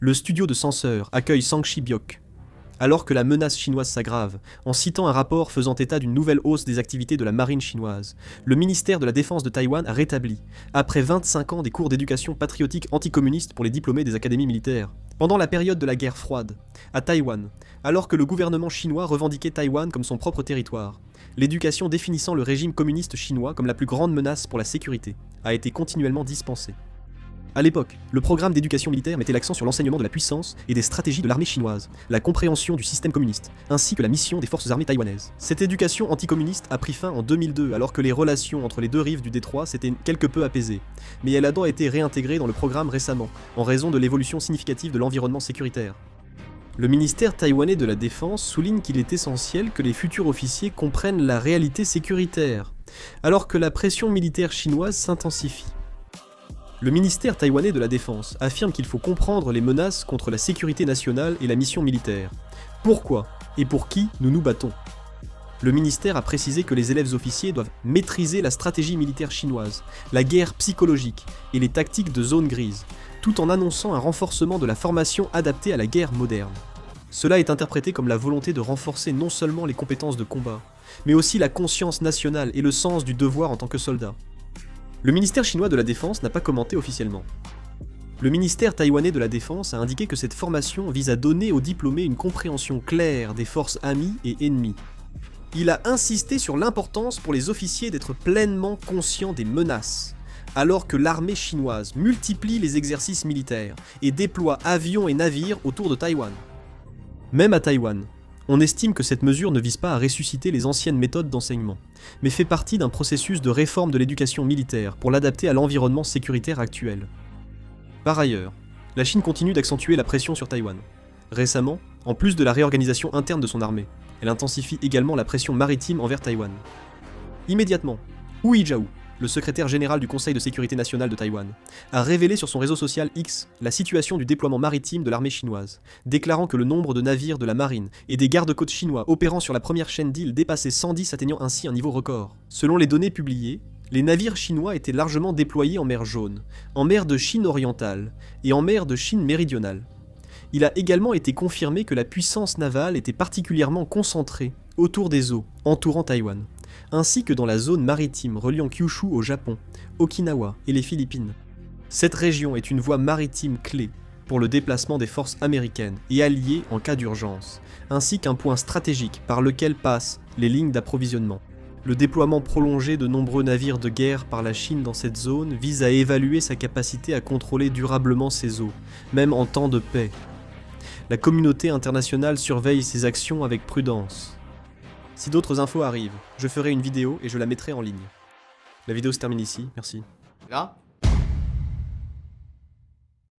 Le studio de censeurs accueille Sangchi Biok, alors que la menace chinoise s'aggrave, en citant un rapport faisant état d'une nouvelle hausse des activités de la marine chinoise. Le ministère de la Défense de Taïwan a rétabli, après 25 ans, des cours d'éducation patriotique anticommuniste pour les diplômés des académies militaires. Pendant la période de la guerre froide, à Taïwan, alors que le gouvernement chinois revendiquait Taïwan comme son propre territoire, l'éducation définissant le régime communiste chinois comme la plus grande menace pour la sécurité a été continuellement dispensée. À l'époque, le programme d'éducation militaire mettait l'accent sur l'enseignement de la puissance et des stratégies de l'armée chinoise, la compréhension du système communiste, ainsi que la mission des forces armées taïwanaises. Cette éducation anticommuniste a pris fin en 2002, alors que les relations entre les deux rives du détroit s'étaient quelque peu apaisées, mais elle a donc été réintégrée dans le programme récemment, en raison de l'évolution significative de l'environnement sécuritaire. Le ministère taïwanais de la Défense souligne qu'il est essentiel que les futurs officiers comprennent la réalité sécuritaire, alors que la pression militaire chinoise s'intensifie. Le ministère taïwanais de la Défense affirme qu'il faut comprendre les menaces contre la sécurité nationale et la mission militaire. Pourquoi et pour qui nous nous battons? Le ministère a précisé que les élèves officiers doivent maîtriser la stratégie militaire chinoise, la guerre psychologique et les tactiques de zone grise, tout en annonçant un renforcement de la formation adaptée à la guerre moderne. Cela est interprété comme la volonté de renforcer non seulement les compétences de combat, mais aussi la conscience nationale et le sens du devoir en tant que soldat. Le ministère chinois de la Défense n'a pas commenté officiellement. Le ministère taïwanais de la Défense a indiqué que cette formation vise à donner aux diplômés une compréhension claire des forces amies et ennemies. Il a insisté sur l'importance pour les officiers d'être pleinement conscients des menaces, alors que l'armée chinoise multiplie les exercices militaires et déploie avions et navires autour de Taïwan. Même à Taïwan, on estime que cette mesure ne vise pas à ressusciter les anciennes méthodes d'enseignement, mais fait partie d'un processus de réforme de l'éducation militaire pour l'adapter à l'environnement sécuritaire actuel. Par ailleurs, la Chine continue d'accentuer la pression sur Taïwan. Récemment, en plus de la réorganisation interne de son armée, elle intensifie également la pression maritime envers Taïwan. Immédiatement, Hu Jintao, le secrétaire général du Conseil de sécurité nationale de Taïwan, a révélé sur son réseau social X la situation du déploiement maritime de l'armée chinoise, déclarant que le nombre de navires de la marine et des gardes-côtes chinois opérant sur la première chaîne d'îles dépassait 110, atteignant ainsi un niveau record. Selon les données publiées, les navires chinois étaient largement déployés en mer Jaune, en mer de Chine orientale et en mer de Chine méridionale. Il a également été confirmé que la puissance navale était particulièrement concentrée autour des eaux entourant Taïwan, ainsi que dans la zone maritime reliant Kyushu au Japon, Okinawa et les Philippines. Cette région est une voie maritime clé pour le déplacement des forces américaines et alliées en cas d'urgence, ainsi qu'un point stratégique par lequel passent les lignes d'approvisionnement. Le déploiement prolongé de nombreux navires de guerre par la Chine dans cette zone vise à évaluer sa capacité à contrôler durablement ses eaux, même en temps de paix. La communauté internationale surveille ses actions avec prudence. Si d'autres infos arrivent, je ferai une vidéo et je la mettrai en ligne. La vidéo se termine ici, merci. Là